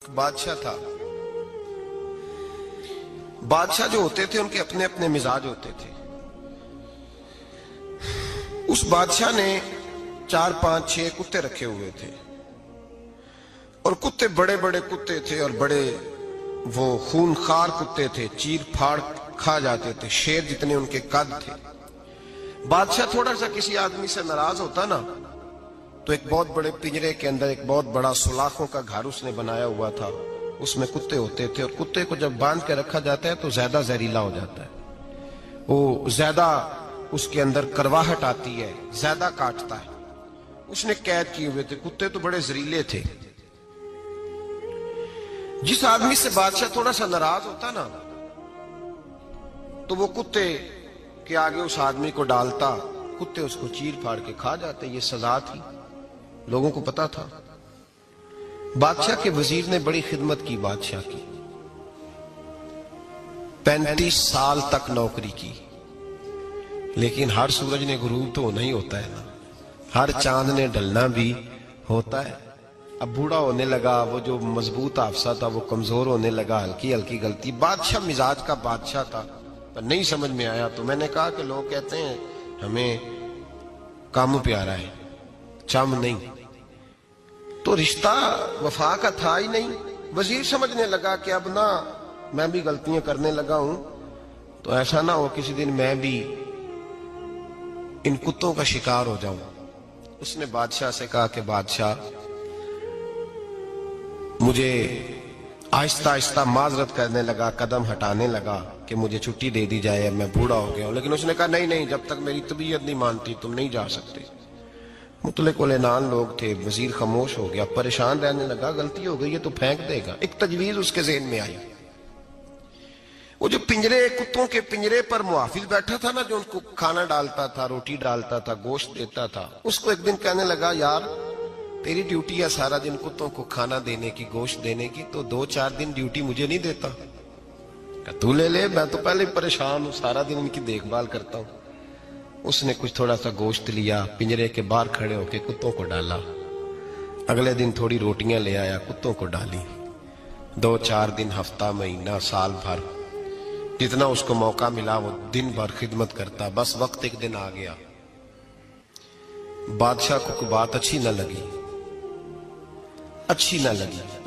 بادشاہ تھا۔ بادشاہ جو ہوتے تھے ان کے اپنے اپنے مزاج ہوتے تھے۔ اس بادشاہ نے 4 5 6 کتے رکھے ہوئے تھے، اور کتے بڑے بڑے کتے تھے، اور بڑے وہ خونخوار کتے تھے، چیر پھاڑ کھا جاتے تھے، شیر جتنے ان کے قد تھے۔ بادشاہ تھوڑا سا کسی آدمی سے ناراض ہوتا نا تو ایک بہت بڑے پنجرے کے اندر ایک بہت بڑا سلاخوں کا گھر اس نے بنایا ہوا تھا، اس میں کتے ہوتے تھے، اور کتے کو جب باندھ کے رکھا جاتا ہے تو زیادہ زہریلا ہو جاتا ہے، وہ زیادہ اس کے اندر کرواہٹ آتی ہے، زیادہ کاٹتا ہے۔ اس نے قید کیے ہوئے تھے، کتے تو بڑے زہریلے تھے۔ جس آدمی سے بادشاہ تھوڑا سا ناراض ہوتا نا تو وہ کتے کے آگے اس آدمی کو ڈالتا، کتے اس کو چیر پھاڑ کے کھا جاتے۔ یہ سزا تھی، لوگوں کو پتا تھا۔ بادشاہ کے وزیر نے بڑی خدمت کی بادشاہ کی، 35 سال تک نوکری کی، لیکن ہر سورج نے غروب تو ہونا ہی ہوتا ہے نا، ہر چاند نے ڈھلنا بھی ہوتا ہے۔ اب بوڑھا ہونے لگا، وہ جو مضبوط حافظہ تھا وہ کمزور ہونے لگا، ہلکی ہلکی غلطی۔ بادشاہ مزاج کا بادشاہ تھا، پر نہیں سمجھ میں آیا تو میں نے کہا کہ لوگ کہتے ہیں ہمیں کام پیارا ہے، چم نہیں، تو رشتہ وفا کا تھا ہی نہیں۔ وزیر سمجھنے لگا کہ اب نہ میں بھی غلطیاں کرنے لگا ہوں تو ایسا نہ ہو کسی دن میں بھی ان کتوں کا شکار ہو جاؤں۔ اس نے بادشاہ سے کہا کہ بادشاہ مجھے آہستہ آہستہ معذرت کرنے لگا، قدم ہٹانے لگا کہ مجھے چھٹی دے دی جائے، میں بوڑھا ہو گیا ہوں۔ لیکن اس نے کہا نہیں نہیں، جب تک میری طبیعت نہیں مانتی تم نہیں جا سکتے۔ مطلق العنان لوگ تھے، وزیر خاموش ہو گیا، پریشان رہنے لگا، غلطی ہو گئی ہے تو پھینک دے گا۔ ایک تجویز اس کے ذہن میں آئی، وہ جو پنجرے کتوں کے پنجرے پر محافظ بیٹھا تھا نا، جو ان کو کھانا ڈالتا تھا، روٹی ڈالتا تھا، گوشت دیتا تھا، اس کو ایک دن کہنے لگا یار تیری ڈیوٹی ہے سارا دن کتوں کو کھانا دینے کی، گوشت دینے کی، تو 2 4 دن ڈیوٹی مجھے نہیں دیتا؟ کہ تو لے لے، میں تو پہلے پریشان ہوں، سارا دن ان کی دیکھ بھال کرتا ہوں۔ اس نے کچھ تھوڑا سا گوشت لیا، پنجرے کے باہر کھڑے ہو کے کتوں کو ڈالا۔ اگلے دن تھوڑی روٹیاں لے آیا، کتوں کو ڈالی۔ 2 4 دن، ہفتہ، مہینہ، سال بھر، جتنا اس کو موقع ملا وہ دن بھر خدمت کرتا۔ بس وقت ایک دن آ گیا، بادشاہ کو کوئی بات اچھی نہ لگی۔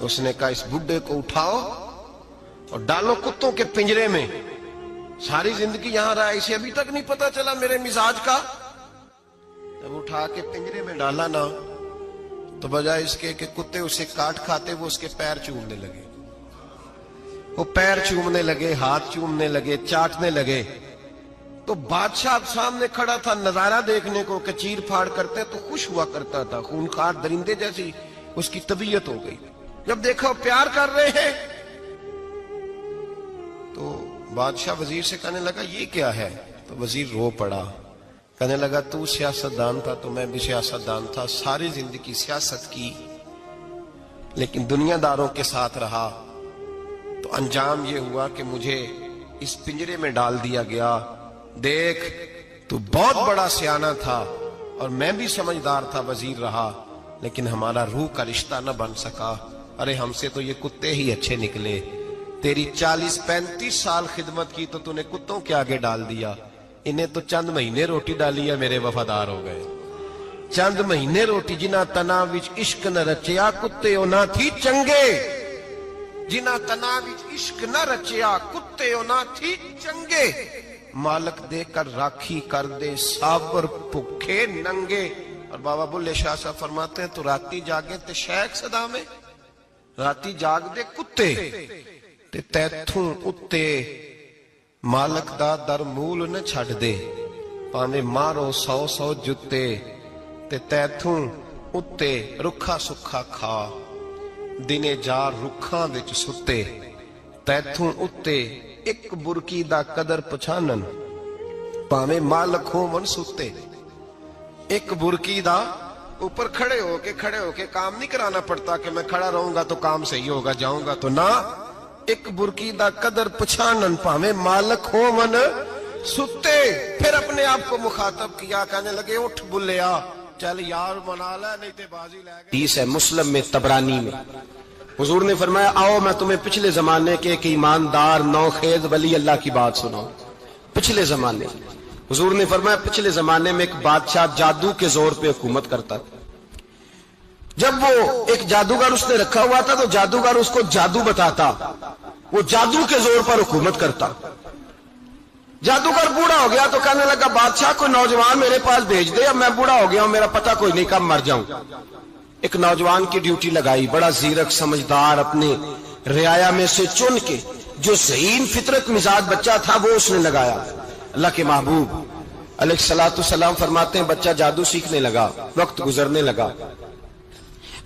اس نے کہا اس بڈھے کو اٹھاؤ اور ڈالو کتوں کے پنجرے میں، ساری زندگی یہاں رہا، اسے ابھی تک نہیں پتا چلا میرے مزاج کا۔ جب اٹھا کے پنجرے میں ڈالا نا تو بجائے اس کے کہ کتے اسے کاٹ کھاتے، وہ اس کے پیر چومنے لگے، وہ پیر چومنے لگے، ہاتھ چومنے لگے، چاٹنے لگے۔ تو بادشاہ سامنے کھڑا تھا نظارہ دیکھنے کو کہ چیر پھاڑ کرتے تو خوش ہوا کرتا تھا، خونخوار درندے جیسی اس کی طبیعت ہو گئی۔ جب دیکھا پیار کر رہے ہیں تو بادشاہ وزیر سے کہنے لگا یہ کیا ہے؟ تو وزیر رو پڑا، کہنے لگا تو سیاستدان تھا تو میں بھی سیاستدان تھا، ساری زندگی سیاست کی، لیکن دنیا داروں کے ساتھ رہا تو انجام یہ ہوا کہ مجھے اس پنجرے میں ڈال دیا گیا۔ دیکھ تو بہت بڑا سیانہ تھا اور میں بھی سمجھدار تھا، وزیر رہا، لیکن ہمارا روح کا رشتہ نہ بن سکا۔ ارے ہم سے تو یہ کتے ہی اچھے نکلے، تیری 40 35 سال خدمت کی تو نے کتوں کے آگے ڈال دیا، انہیں تو چند مہینے روٹی ڈالی ہے، میرے وفادار ہو گئے۔ چند مہینے روٹی، جنہ تنا وچ عشق نہ رچیا کتے او نہ تھی چنگے، جنہ تنا وچ عشق نہ رچیا کتے او نہ تھی چنگے، مالک دے کر راکھی کر دے صابر بھوکے ننگے۔ اور بابا بلے شاہ صاحب فرماتے ہیں تو راتی جاگے تے شیخ صدا میں، راتی جاگ دے کتے تے تیتھوں اتے مالک دا در مول نہ چھڑ دے، پاویں مارو 100 جتے تے تیتھوں اتے رکھا سکھا کھا، دنے جار رکھاں وچ ستے، تیتھوں اتے ایک برکی دا قدر پچھانن، پاویں مالک ہو من ستے۔ ایک برکی دا اوپر کھڑے ہو کے کام نہیں کرانا پڑتا کہ میں کھڑا رہوں گا تو کام صحیح ہوگا، جاؤں گا تو نہ، ایک برکی دا قدر پچھانن، پاویں مالک ہو من ستے۔ پھر اپنے آپ کو مخاطب کیا، کہنے لگے اٹھ بلیا، چل یار منا لے نہیں تے بازی لے گئے۔ حدیث ہے مسلم میں، طبرانی میں، حضور نے فرمایا آؤ میں تمہیں پچھلے زمانے کے ایک ایماندار نوخیز ولی اللہ کی بات سناؤں. پچھلے زمانے حضور نے فرمایا پچھلے زمانے میں ایک بادشاہ جادو کے زور پہ حکومت کرتا تھا. جب وہ ایک جادوگر اس نے رکھا ہوا تھا تو جادوگر اس کو جادو بتاتا, وہ جادو کے زور پر حکومت کرتا. جادوگر بوڑھا ہو گیا تو کہنے لگا بادشاہ کو نوجوان میرے پاس بھیج دے, اب میں بوڑھا ہو گیا ہوں, میرا پتہ کوئی نہیں کب مر جاؤں. ایک نوجوان کی ڈیوٹی لگائی, بڑا زیرک سمجھدار, اپنے رعایا میں سے چن کے جو ذہین فطرت مزاج بچہ تھا وہ اس نے لگایا. اللہ کے محبوب علیہ الصلوۃ والسلام فرماتے ہیں بچہ جادو سیکھنے لگا, وقت گزرنے لگا.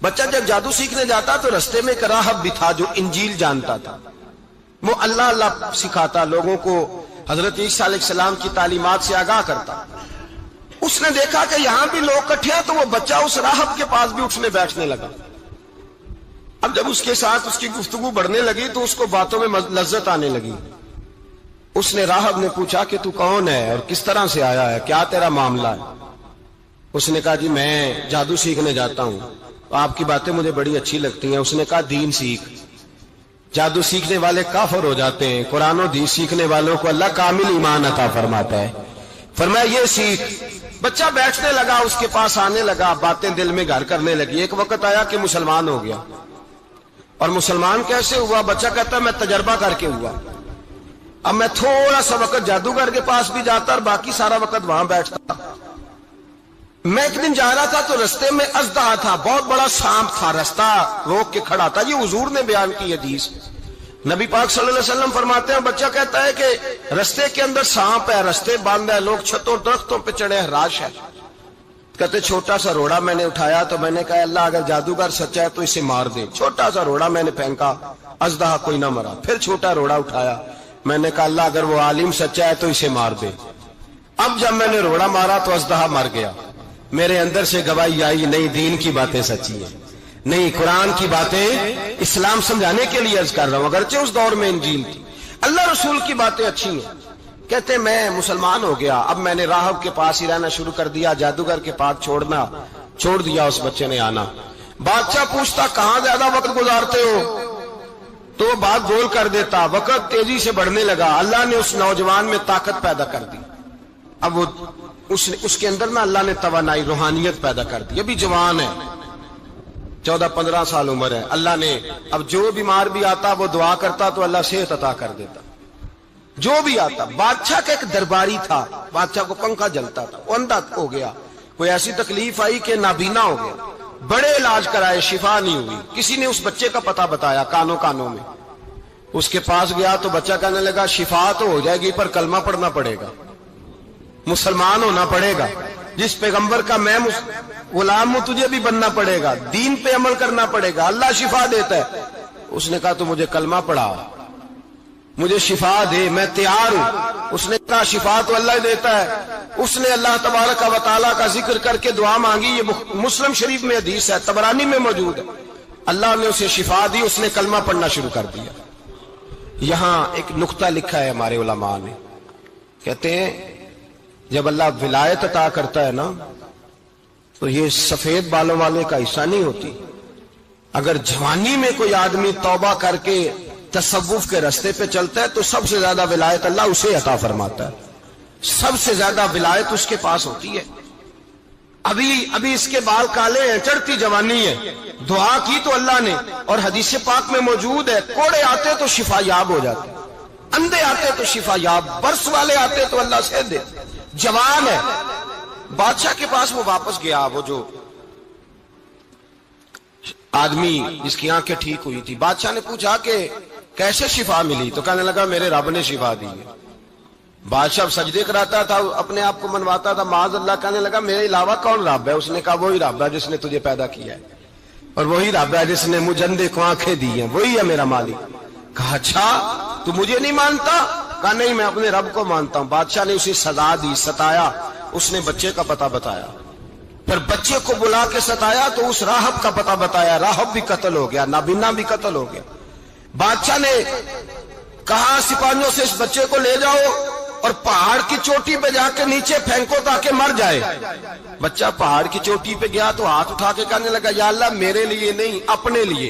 بچہ جب جادو سیکھنے جاتا تو رستے میں ایک راہب بھی تھا جو انجیل جانتا تھا. وہ اللہ اللہ سکھاتا, لوگوں کو حضرت عیسیٰ علیہ السلام کی تعلیمات سے آگاہ کرتا. اس نے دیکھا کہ یہاں بھی لوگ اکٹھے ہیں تو وہ بچہ اس راہب کے پاس بھی اٹھنے بیٹھنے لگا. اب جب اس کے ساتھ اس کی گفتگو بڑھنے لگی تو اس کو باتوں میں لذت آنے لگی. اس نے راہب نے پوچھا کہ تو کون ہے اور کس طرح سے آیا ہے, کیا تیرا معاملہ ہے؟ اس نے کہا جی میں جادو سیکھنے جاتا ہوں, آپ کی باتیں مجھے بڑی اچھی لگتی ہیں. اس نے کہا دین سیکھ. جادو سیکھنے والے کافر ہو جاتے ہیں, قرآن و حدیث سیکھنے والوں کو اللہ کامل ایمان عطا فرماتا ہے. فرمایا یہ سیکھ. بچہ بیٹھنے لگا, اس کے پاس آنے لگا, باتیں دل میں گھر کرنے لگی. ایک وقت آیا کہ مسلمان ہو گیا. اور مسلمان کیسے ہوا؟ بچہ کہتا ہے میں تجربہ کر کے ہوا. اب میں تھوڑا سا وقت جادوگر کے پاس بھی جاتا اور باقی سارا وقت وہاں بیٹھتا. میں ایک دن جا رہا تھا تو رستے میں اژدہا تھا, بہت بڑا سانپ تھا, رستہ روک کے کھڑا تھا. یہ حضور نے بیان کی حدیث. نبی پاک صلی اللہ علیہ وسلم فرماتے ہیں بچہ کہتا ہے کہ رستے کے اندر سانپ ہے, رستے بند ہے, لوگ چھتوں درختوں پہ چڑھے, حراش ہے. کہتے چھوٹا سا روڑا میں نے اٹھایا تو میں نے کہا اللہ اگر جادوگر سچا ہے تو اسے مار دے. چھوٹا سا روڑا میں نے پھینکا, اژدہا کوئی نہ مرا. پھر چھوٹا روڑا اٹھایا, میں نے کہا اللہ اگر وہ عالم سچا ہے تو اسے مار دے. اب جب میں نے روڑا مارا تو اژدہا مر گیا. میرے اندر سے گواہی آئی نہیں دین کی باتیں سچی ہیں, نہیں قرآن کی باتیں اسلام سمجھانے کے لیے عرض کر رہا ہوں. اگرچہ اس دور میں انجیل تھی, اللہ رسول کی باتیں اچھی ہیں. کہتے میں مسلمان ہو گیا. اب میں نے راہب کے پاس ہی رہنا شروع کر دیا, جادوگر کے پاس چھوڑ دیا. اس بچے نے آنا. بادشاہ پوچھتا کہاں زیادہ وقت گزارتے ہو تو وہ بات گول کر دیتا. وقت تیزی سے بڑھنے لگا. اللہ نے اس نوجوان میں طاقت پیدا کر دی. اب وہ اس کے اندر نا اللہ نے توانائی روحانیت پیدا کر دی. ابھی جوان ہے, 14-15 سال عمر ہے. اللہ نے اب جو بیمار بھی آتا وہ دعا کرتا تو اللہ صحت عطا کر دیتا. جو بھی آتا. بادشاہ کا ایک درباری تھا, بادشاہ کو پنکھا جلتا تھا, وہ اندھا ہو گیا. کوئی ایسی تکلیف آئی کہ نابینا ہو گیا. بڑے علاج کرائے, شفا نہیں ہوئی. کسی نے اس بچے کا پتہ بتایا کانوں میں. اس کے پاس گیا تو بچہ کہنے لگا شفا تو ہو جائے گی پر کلمہ پڑھنا پڑے گا, مسلمان ہونا پڑے گا. جس پیغمبر کا میں غلام ہوں تجھے بھی بننا پڑے گا, دین پہ عمل کرنا پڑے گا. اللہ شفا دیتا ہے. اس نے کہا تو مجھے کلمہ پڑھا, مجھے شفا دے, میں تیار ہوں. اس نے کہا شفا تو اللہ دیتا ہے. اس نے اللہ تبارک و تعالیٰ کا ذکر کر کے دعا مانگی. یہ مسلم شریف میں حدیث ہے, طبرانی میں موجود ہے. اللہ نے اسے شفا دی, اس نے کلمہ پڑھنا شروع کر دیا. یہاں ایک نقطہ لکھا ہے ہمارے علماء نے, کہتے ہیں جب اللہ ولایت عطا کرتا ہے نا تو یہ سفید بالوں والے کا حصہ نہیں ہوتی. اگر جوانی میں کوئی آدمی توبہ کر کے تصوف کے رستے پہ چلتا ہے تو سب سے زیادہ ولایت اللہ اسے عطا فرماتا ہے. سب سے زیادہ ولایت اس کے پاس ہوتی ہے. ابھی اس کے بال کالے ہیں, چڑھتی جوانی ہے, دعا کی تو اللہ نے, اور حدیث پاک میں موجود ہے کوڑے آتے تو شفا یاب ہو جاتے, اندھے آتے تو شفا یاب, برس والے آتے تو اللہ سے دے. جوان ہے. بادشاہ کے پاس وہ واپس گیا, وہ جو آدمی جس کی آنکھیں ٹھیک ہوئی تھی. بادشاہ نے پوچھا کہ کیسے شفا ملی؟ تو کہنے لگا میرے رب نے شفا دی ہے. بادشاہ سجدے کراتا تھا, اپنے آپ کو منواتا تھا, معاذ اللہ. کہنے لگا میرے علاوہ کون رب ہے؟ اس نے کہا وہی رب ہے جس نے تجھے پیدا کیا ہے, اور وہی رب ہے جس نے مجھے اندھے کو آنکھیں دی ہیں, وہی ہے میرا مالک. کہا اچھا تو مجھے نہیں مانتا؟ کہا نہیں میں اپنے رب کو مانتا ہوں. بادشاہ نے اسے سزا دی, ستایا. اس نے بچے کا پتہ بتایا, پھر بچے کو بلا کے ستایا تو اس راہب کا پتہ بتایا. راہب بھی قتل ہو گیا, نابینا بھی قتل ہو گیا. بادشاہ نے کہا سپاہیوں سے اس بچے کو لے جاؤ اور پہاڑ کی چوٹی پہ جا کے نیچے پھینکو تاکہ مر جائے. بچہ پہاڑ کی چوٹی پہ گیا تو ہاتھ اٹھا کے کہنے لگا یا اللہ میرے لیے نہیں اپنے لیے,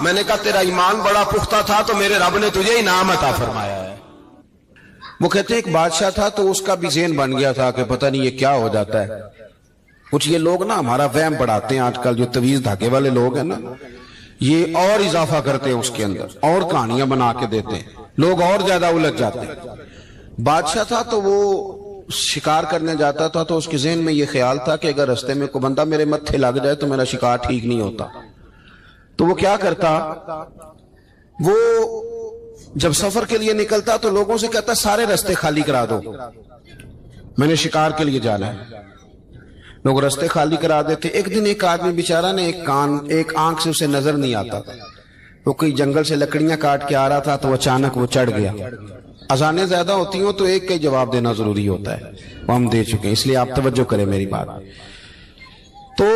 میں نے کہا تیرا ایمان بڑا پختہ تھا تو میرے رب نے تجھے انعام عطا فرمایا ہے۔ وہ کہتے ہیں ایک بادشاہ تھا تو اس کا بھی ذہن بن گیا تھا کہ پتہ نہیں یہ کیا ہو جاتا ہے۔ کچھ یہ لوگ نا ہمارا وہم بڑھاتے ہیں، آج کل جو تویز دھاگے والے لوگ ہیں نا، یہ اور اضافہ کرتے ہیں اس کے اندر، اور کہانیاں بنا کے دیتے ہیں، لوگ اور زیادہ الجھ جاتے ہیں۔ بادشاہ تھا تو وہ شکار کرنے جاتا تھا تو اس کے ذہن میں یہ خیال تھا کہ اگر رستے میں کوئی بندہ میرے متھے لگ جائے تو میرا شکار ٹھیک نہیں ہوتا۔ تو وہ کیا کرتا، وہ جب سفر کے لیے نکلتا تو لوگوں سے کہتا سارے رستے خالی کرا دو، میں نے شکار کے لیے جانا ہے۔ لوگ رستے خالی کرا دیتے۔ ایک دن ایک آدمی بیچارہ نے ایک آنکھ سے اسے نظر نہیں آتا تھا، وہ کوئی جنگل سے لکڑیاں کاٹ کے آ رہا تھا تو اچانک وہ چڑھ گیا۔ اذانیں زیادہ ہوتی ہوں تو ایک کا جواب دینا ضروری ہوتا ہے، وہ ہم دے چکے ہیں، اس لیے آپ توجہ کریں میری بات۔ تو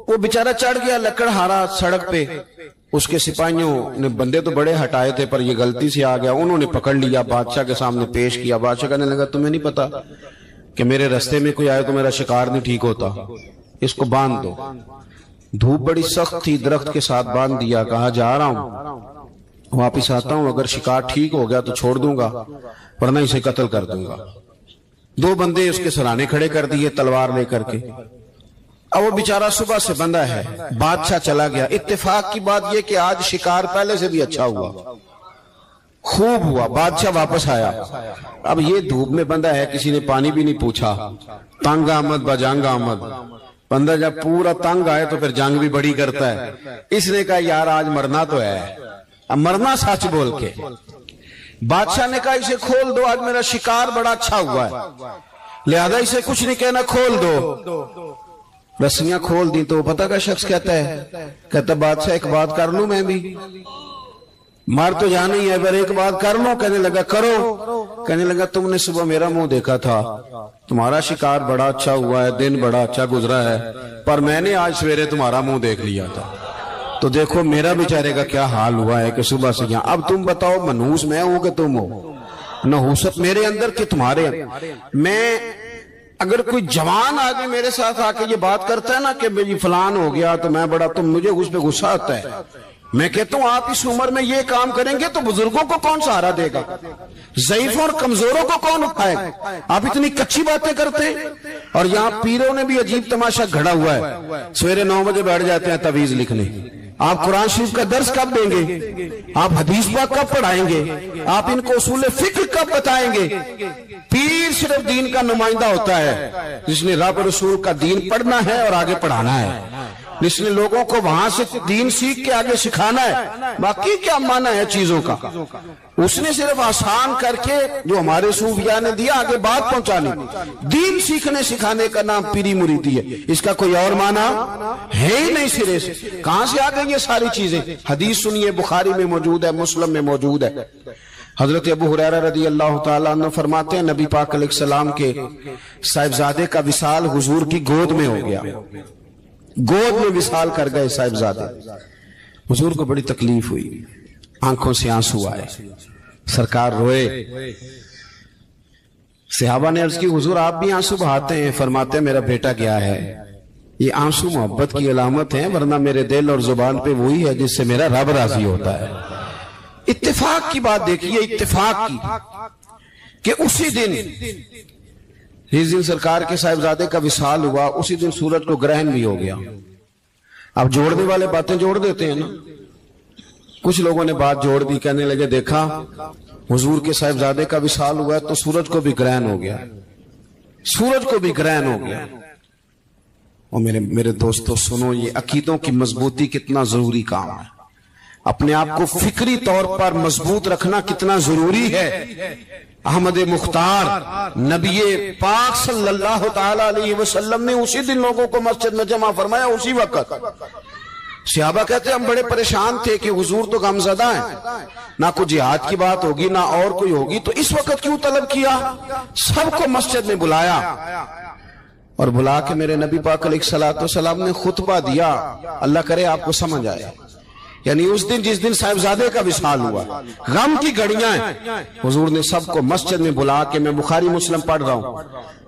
وہ بیچارہ چڑھ گیا لکڑ ہارا سڑک پہ، اس کے سپاہیوں نے بندے تو بڑے ہٹائے تھے پر یہ غلطی سے آ گیا، انہوں نے پکڑ لیا، بادشاہ کے سامنے پیش کیا۔ بادشاہ کہنے لگا تمہیں نہیں پتا کہ میرے رستے میں کوئی آئے تو میرا شکار نہیں ٹھیک ہوتا، اس کو باندھ دو۔ دھوپ بڑی سخت تھی، درخت کے ساتھ باندھ دیا، کہا جا رہا ہوں واپس آتا ہوں، اگر شکار ٹھیک ہو گیا تو چھوڑ دوں گا ورنہ اسے قتل کر دوں گا۔ دو بندے اس کے سرانے کھڑے کر دیے تلوار لے کر کے۔ اب وہ بیچارہ صبح سے بندہ ہے، بادشاہ چلا گیا۔ اتفاق کی بات یہ کہ آج شکار پہلے سے بھی اچھا ہوا، خوب ہوا، بادشاہ واپس آیا۔ اب یہ دھوپ میں بندہ ہے، کسی نے پانی بھی نہیں پوچھا، تنگ آمد بجنگ آمد، بندہ جب پورا تنگ آئے تو پھر جنگ بھی بڑی کرتا ہے۔ اس نے کہا یار آج مرنا تو ہے، اب مرنا سچ بول کے۔ بادشاہ نے کہا اسے کھول دو، آج میرا شکار بڑا اچھا ہوا ہے، لہذا اسے کچھ نہیں کہنا، کھول دو۔ رسیاں کھول دی تو پتہ کا شخص کہتا ہے بادشاہ ایک بات کر لوں میں بھی، مار تو جانا ہی ہے پر ایک بات کر لوں۔ کہنے لگا کرو۔ کہنے لگا تم نے صبح میرا منہ دیکھا تھا، تمہارا شکار بڑا اچھا ہوا ہے، دن بڑا اچھا گزرا ہے، پر میں نے آج سویرے تمہارا منہ دیکھ لیا تھا، تو دیکھو میرا بیچارے کا کیا حال ہوا ہے کہ صبح سے یہاں۔ اب تم بتاؤ منحوس میں ہوں کہ تم ہو، نحوست میرے اندر کہ تمہارے اندر؟ میں اگر کوئی جوان آدمی میرے ساتھ آ کے یہ بات کرتا ہے نا کہ میری فلان ہو گیا تو میں بڑا، تو مجھے اس پہ غصہ آتا ہے۔ میں کہتا ہوں آپ اس عمر میں یہ کام کریں گے تو بزرگوں کو کون سہارا دے گا، ضعیفوں اور کمزوروں کو کون اٹھائے گا؟ آپ اتنی کچی باتیں کرتے ہیں۔ اور یہاں پیروں نے بھی عجیب تماشا گھڑا ہوا ہے، سویرے 9 بجے بیٹھ جاتے ہیں تعویذ لکھنے۔ آپ قرآن شریف کا درس کب دیں گے؟ آپ حدیث پاک کب پڑھائیں گے؟ آپ ان کو اصول فقہ کب بتائیں گے؟ پیر صرف دین کا نمائندہ ہوتا ہے جس نے رب رسول کا دین پڑھنا ہے اور آگے پڑھانا ہے، جس نے لوگوں کو وہاں سے دین سیکھ کے آگے سکھانا ہے۔ باقی کیا معنی ہے چیزوں کا؟ اس نے صرف آسان کر کے جو ہمارے صوفیاء نے دیا آگے بات پہنچانی۔ دین سیکھنے سکھانے کا نام پیری مریدی ہے، اس کا کوئی اور معنی ہے ہی نہیں سرے سے۔ کہاں سے آ گئی یہ ساری چیزیں؟ حدیث سنیے، بخاری میں موجود ہے، مسلم میں موجود ہے۔ حضرت ابو ہریرہ رضی اللہ تعالیٰ عنہ فرماتے ہیں نبی پاک علیہ السلام کے صاحبزادے کا وصال حضور کی گود میں ہو گیا، گود میں وصال کر گئے صاحبزادے۔ حضور کو بڑی تکلیف ہوئی، آنکھوں سے آنسو آئے، سرکار روئے۔ صحابہ نے عرض کی حضور آپ بھی آنسو بہاتے ہیں؟ فرماتے ہیں میرا بیٹا گیا ہے، یہ آنسو محبت کی علامت ہیں، ورنہ میرے دل اور زبان پہ وہی ہے جس سے میرا رب راضی ہوتا ہے۔ اتفاق کی بات دیکھیے، اتفاق کی کہ اسی دن جس دن سرکار کے صاحبزادے کا وصال ہوا اسی دن سورج کو گرہن بھی ہو گیا۔ اب جوڑنے والے باتیں جوڑ دیتے ہیں نا، کچھ لوگوں نے بات جوڑ دی، کہنے لگے دیکھا حضور کے صاحبزادے کا وصال ہوا ہے تو سورج کو بھی گرہن ہو گیا، سورج کو بھی گرہن ہو گیا۔ اور میرے دوستو سنو، یہ عقیدوں کی مضبوطی کتنا ضروری کام ہے، اپنے آپ کو فکری طور پر مضبوط رکھنا کتنا ضروری ہے۔ احمد مختار نبی پاک صلی اللہ تعالی علیہ وسلم نے اسی دن لوگوں کو مسجد میں جمع فرمایا، اسی وقت۔ صحابہ کہتے ہیں ہم بڑے پریشان تھے کہ حضور تو غمزدہ ہیں، نہ کوئی جہاد کی بات ہوگی نہ اور کوئی ہوگی، تو اس وقت کیوں طلب کیا؟ سب کو مسجد میں بلایا اور بلا کے میرے نبی پاک علیہ السلام نے خطبہ دیا۔ اللہ کرے آپ کو سمجھ آئے۔ یعنی اس دن جس دن صاحبزادے کا وصال ہوا، غم کی گھڑیاں ہیں، حضور نے سب کو مسجد میں بلا کے، میں بخاری مسلم پڑھ رہا ہوں،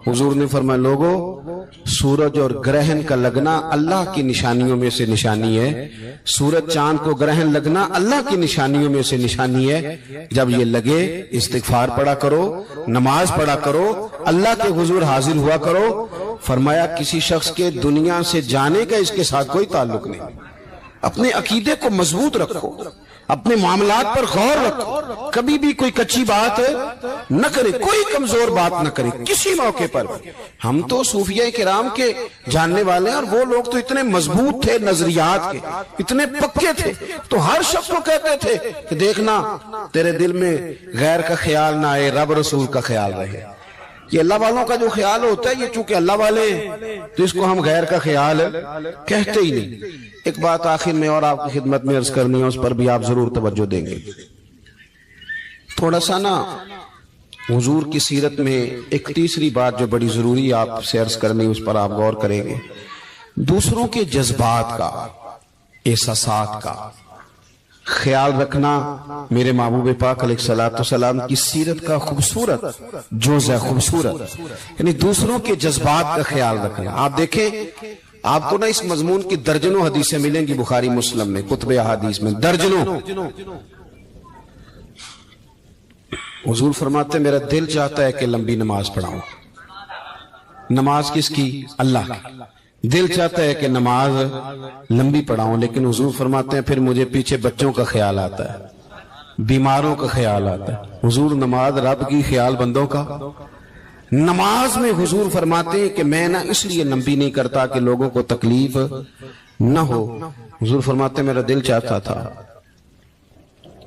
حضور نے فرمایا لوگو سورج اور گرہن کا لگنا اللہ کی نشانیوں میں سے نشانی ہے، سورج چاند کو گرہن لگنا اللہ کی نشانیوں میں سے نشانی ہے، جب یہ لگے استغفار پڑھا کرو، نماز پڑھا کرو، اللہ کے حضور حاضر ہوا کرو۔ فرمایا کسی شخص کے دنیا سے جانے کا اس کے ساتھ کوئی تعلق نہیں، اپنے عقیدے کو مضبوط رکھو، اپنے معاملات پر غور رکھو، کبھی بھی کوئی کچی بات نہ کرے، کوئی کمزور بات نہ کرے کسی موقع پر۔ ہم تو صوفیہ کرام کے جاننے والے ہیں، اور وہ لوگ تو اتنے مضبوط تھے نظریات کے، اتنے پکے تھے، تو ہر شخص کو کہتے تھے کہ دیکھنا تیرے دل میں غیر کا خیال نہ آئے، رب رسول کا خیال رہے۔ یہ اللہ والوں کا جو خیال ہوتا ہے، یہ چونکہ اللہ والے ہیں تو اس کو ہم غیر کا خیال کہتے ہی نہیں۔ ایک بات آخر میں اور آپ کی خدمت میں عرض کرنی ہے، اس پر بھی آپ ضرور توجہ دیں گے۔ تھوڑا سا نا حضور کی سیرت میں ایک تیسری بات جو بڑی ضروری آپ سے عرض کرنی، اس پر آپ غور کریں گے۔ دوسروں کے جذبات کا، احساسات کا خیال رکھنا میرے محبوب پاک علیہ الصلوۃ والسلام کی سیرت کا خوبصورت جزء ہے، خوبصورت، یعنی دوسروں کے جذبات کا خیال رکھنا۔ آپ دیکھیں، آپ کو نا اس مضمون کی درجنوں حدیثیں ملیں گی بخاری مسلم میں، کتب احادیث میں درجنوں۔ حضور فرماتے ہیں میرا دل چاہتا ہے کہ لمبی نماز پڑھاؤں۔ نماز کس کی؟ اللہ کی۔ دل چاہتا ہے کہ نماز لمبی پڑھاؤں، لیکن حضور فرماتے ہیں پھر مجھے پیچھے بچوں کا خیال آتا ہے، بیماروں کا خیال آتا ہے۔ حضور نماز رب کی، خیال بندوں کا۔ نماز میں حضور فرماتے ہیں کہ میں نا اس لیے لمبی نہیں کرتا کہ لوگوں کو تکلیف نہ ہو۔ حضور فرماتے ہیں میرا دل چاہتا تھا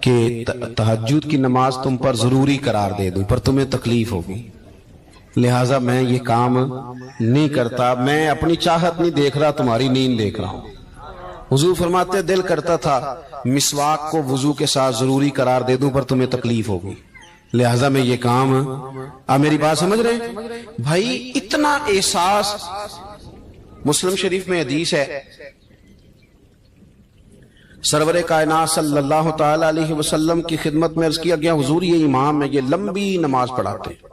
کہ تہجد کی نماز تم پر ضروری قرار دے دوں، پر تمہیں تکلیف ہوگی، لہٰذا میں یہ کام نہیں کرتا، میں اپنی چاہت نہیں دیکھ رہا، تمہاری نیند دیکھ رہا ہوں۔ حضور فرماتے دل کرتا تھا مسواک کو وضو کے ساتھ ضروری قرار دے دوں، پر تمہیں تکلیف ہوگی، لہٰذا میں یہ کام۔ آپ میری بات سمجھ رہے ہیں بھائی؟ اتنا احساس۔ مسلم شریف میں حدیث ہے، سرور کائنات صلی اللہ تعالی علیہ وسلم کی خدمت میں عرض کیا گیا حضور یہ امام ہے، یہ لمبی نماز پڑھاتے ہیں۔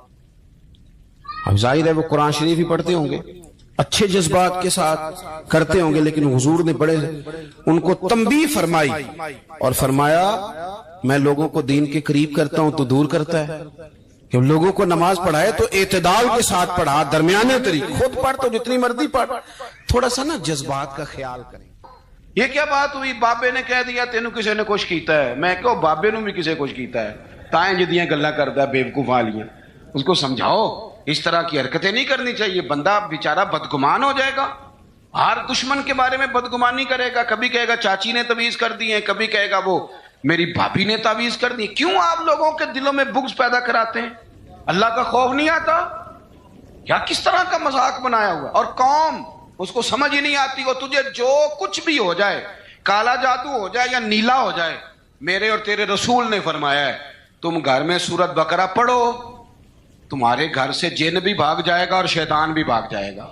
اب ظاہر ہے وہ قرآن شریف ہی پڑھتے ہوں گے، اچھے جذبات کے ساتھ کرتے ہوں گے، لیکن حضور نے بڑے ان کو تنبیہ فرمائی اور فرمایا میں لوگوں کو دین کے قریب کرتا ہوں تو دور کرتا ہے، کہ لوگوں کو نماز پڑھائے تو اعتدال کے ساتھ پڑھا، درمیانے طریقے، خود پڑھ تو جتنی مرضی پڑھ، تھوڑا سا نا جذبات کا خیال کریں۔ یہ کیا بات ہوئی؟ بابے نے کہہ دیا تینوں کسی نے کچھ کیتا ہے، میں کہو بابے نے بھی کسی کچھ کیتا ہے، تائیں جدیاں گلاں کرتا ہے بیوقوف والیاں، اس کو سمجھاؤ اس طرح کی حرکتیں نہیں کرنی چاہیے، بندہ بیچارہ بدگمان ہو جائے گا، ہر دشمن کے بارے میں بدگمانی کرے گا، کبھی کہے گا چاچی نے تعویذ کر دی ہے، کبھی کہے گا وہ میری بھابھی نے تعویذ کر دی۔ کیوں آپ لوگوں کے دلوں میں بغض پیدا کراتے ہیں؟ اللہ کا خوف نہیں آتا کیا؟ کس طرح کا مذاق بنایا ہوا، اور قوم اس کو سمجھ ہی نہیں آتی۔ وہ تجھے جو کچھ بھی ہو جائے، کالا جادو ہو جائے یا نیلا ہو جائے، میرے اور تیرے رسول نے فرمایا ہے تم گھر میں سورۃ بقرہ پڑھو، تمہارے گھر سے جن بھی بھاگ جائے گا اور شیطان بھی بھاگ جائے گا۔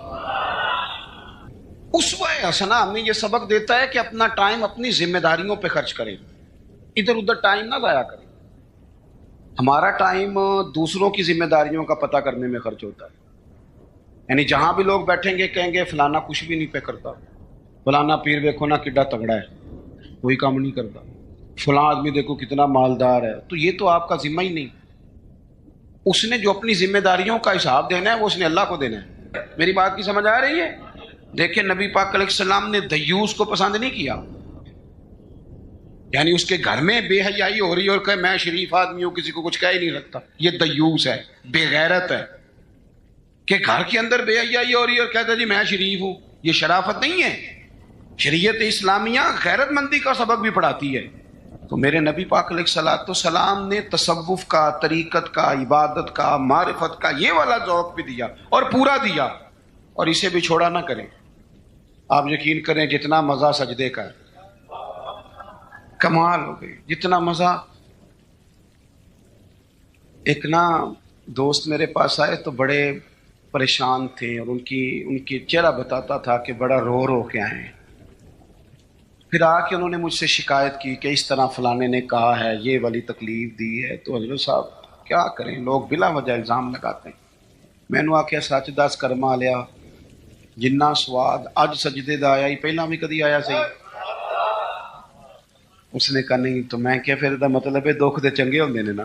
اسوہ حسنہ ہمیں یہ سبق دیتا ہے کہ اپنا ٹائم اپنی ذمہ داریوں پہ خرچ کریں، ادھر ادھر ٹائم نہ ضائع کریں۔ ہمارا ٹائم دوسروں کی ذمہ داریوں کا پتہ کرنے میں خرچ ہوتا ہے، یعنی جہاں بھی لوگ بیٹھیں گے کہیں گے فلانا کچھ بھی نہیں پہ کرتا، فلانا پیر دیکھو نا کڈا تگڑا ہے، کوئی کام نہیں کرتا، فلاں آدمی دیکھو کتنا مالدار ہے، تو یہ تو آپ کا ذمہ ہی نہیں۔ اس نے جو اپنی ذمہ داریوں کا حساب دینا ہے وہ اس نے اللہ کو دینا ہے۔ میری بات کی سمجھ آ رہی ہے؟ دیکھیں نبی پاک علیہ السلام نے دیوس کو پسند نہیں کیا، یعنی اس کے گھر میں بے حیائی ہو رہی ہے اور کہ میں شریف آدمی ہوں، کسی کو کچھ کہہ ہی نہیں رکھتا، یہ دیوس ہے، بے غیرت ہے، کہ گھر کے اندر بے حیائی ہو رہی ہے اور کہتا جی میں شریف ہوں۔ یہ شرافت نہیں ہے۔ شریعت اسلامیہ غیرت مندی کا سبق بھی پڑھاتی ہے۔ تو میرے نبی پاک علیہ الصلوۃ والسلام نے تصوف کا، طریقت کا، عبادت کا، معرفت کا یہ والا ذوق بھی دیا اور پورا دیا، اور اسے بھی چھوڑا نہ کریں۔ آپ یقین کریں جتنا مزہ سجدے کا ہے، کمال ہو گئی، جتنا مزہ۔ ایک نا دوست میرے پاس آئے تو بڑے پریشان تھے، اور ان کی چہرہ بتاتا تھا کہ بڑا رو رو کے آئے ہیں۔ پھر آ کے انہوں نے مجھ سے شکایت کی کہ اس طرح فلانے نے کہا ہے، یہ والی تکلیف دی ہے۔ تو حضرت صاحب کیا کریں، لوگ بلا وجہ الزام لگاتے ہیں۔ میں نے آخیا سچ دس کرما لیا، جنہ سواد اج سجدے دا آیا ہی پہلا بھی کدی آیا سی؟ اس نے کہا نہیں۔ تو میں کیا پھر دا مطلب ہے دکھ دے چنگے ہوندے نے نا،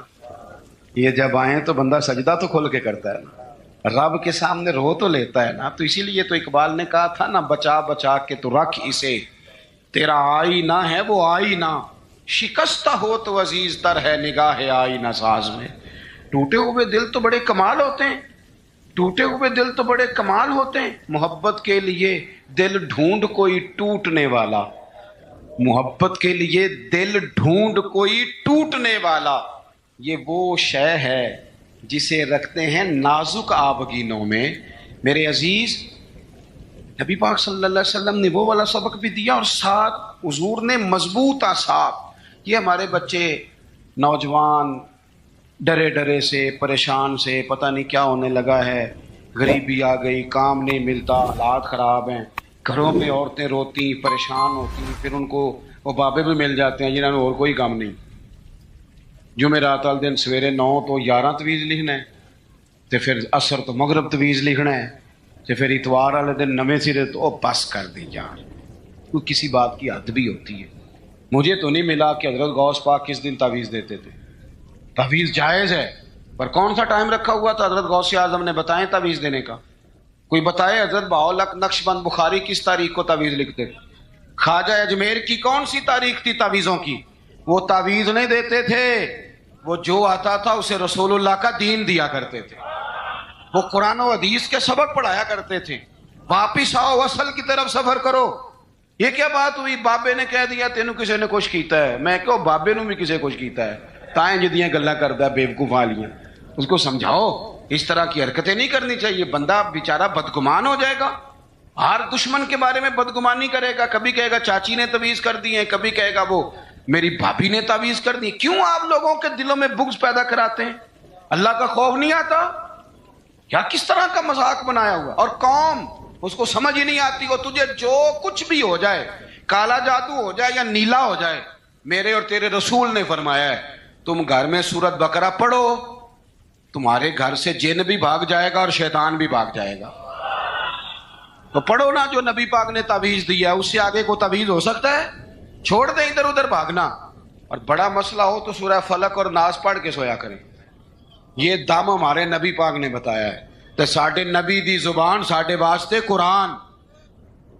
یہ جب آئے تو بندہ سجدہ تو کھل کے کرتا ہے نا، رب کے سامنے رو تو لیتا ہے نا۔ تو اسی لیے تو اقبال نے کہا تھا نا، بچا بچا کے تو رکھ اسے، تیرا آئینہ ہے وہ آئینہ، شکستہ ہو تو عزیز تر ہے نگاہ آئینہ ساز میں۔ ٹوٹے ہوئے دل تو بڑے کمال ہوتے ہیں، ٹوٹے ہوئے دل تو بڑے کمال ہوتے ہیں۔ محبت کے لیے دل ڈھونڈ کوئی ٹوٹنے والا، محبت کے لیے دل ڈھونڈ کوئی ٹوٹنے والا، یہ وہ شے ہے جسے رکھتے ہیں نازک آبگینوں میں۔ میرے عزیز، نبی پاک صلی اللہ علیہ وسلم نے وہ والا سبق بھی دیا، اور ساتھ حضور نے مضبوط اعصاب۔ یہ ہمارے بچے نوجوان ڈرے ڈرے سے، پریشان سے، پتہ نہیں کیا ہونے لگا ہے، غریبی آ گئی، کام نہیں ملتا، حالات خراب ہیں، گھروں میں عورتیں روتی پریشان ہوتی، پھر ان کو وہ بابے بھی مل جاتے ہیں جنہوں نے اور کوئی کام نہیں۔ جمعرات والے دن سویرے 9 تو 11 تویز لکھنا ہے، تو پھر عصر تو مغرب تویز لکھنا ہے، تو پھر اتوار والے دن نویں سرے تو بس کر دی یار، کوئی کسی بات کی حد بھی ہوتی ہے۔ مجھے تو نہیں ملا کہ حضرت غوث پاک کس دن تعویذ دیتے تھے۔ تعویذ جائز ہے، پر کون سا ٹائم رکھا ہوا تھا حضرت غوث اعظم نے؟ بتائیں تعویذ دینے کا کوئی بتائے۔ حضرت بہاؤالحق نقشبند بخاری کس تاریخ کو تعویذ لکھتے تھے؟ خواجہ اجمیر کی کون سی تاریخ تھی تعویذوں کی؟ وہ تعویذ نہیں دیتے تھے، وہ جو آتا تھا اسے رسول اللہ کا دین دیا کرتے تھے، وہ قرآن و حدیث کے سبق پڑھایا کرتے تھے۔ واپس آؤ، اصل کی طرف سفر کرو۔ یہ کیا بات ہوئی؟ بابے نے کہہ دیا تینوں کسی نے کچھ کیتا ہے، میں کہو بابے نے بھی کسی کچھ کیتا ہے، تائیں جدیاں گلا کرتا ہے بیوقوف والیاں، اس کو سمجھاؤ اس طرح کی حرکتیں نہیں کرنی چاہیے، بندہ بیچارہ بدگمان ہو جائے گا، ہر دشمن کے بارے میں بدگمانی کرے گا، کبھی کہے گا چاچی نے تعویذ کر دی ہے، کبھی کہے گا وہ میری بھابھی نے تعویذ کر دی۔ کیوں آپ لوگوں کے دلوں میں بغض پیدا کراتے ہیں؟ اللہ کا خوف نہیں آتا کیا؟ کس طرح کا مذاق بنایا ہوا، اور قوم اس کو سمجھ ہی نہیں آتی۔ وہ تجھے جو کچھ بھی ہو جائے، کالا جادو ہو جائے یا نیلا ہو جائے، میرے اور تیرے رسول نے فرمایا ہے تم گھر میں سورت بقرہ پڑھو، تمہارے گھر سے جن بھی بھاگ جائے گا اور شیطان بھی بھاگ جائے گا۔ تو پڑھو نا جو نبی پاک نے تعویذ دیا ہے، اس سے آگے کو تعویذ ہو سکتا ہے؟ چھوڑ دیں ادھر ادھر بھاگنا، اور بڑا مسئلہ ہو تو سورہ فلق اور ناس پڑھ کے سویا کریں۔ یہ دم ہمارے نبی پاک نے بتایا ہے، تو ساڈے نبی دی زبان ساڈے واسطے قرآن۔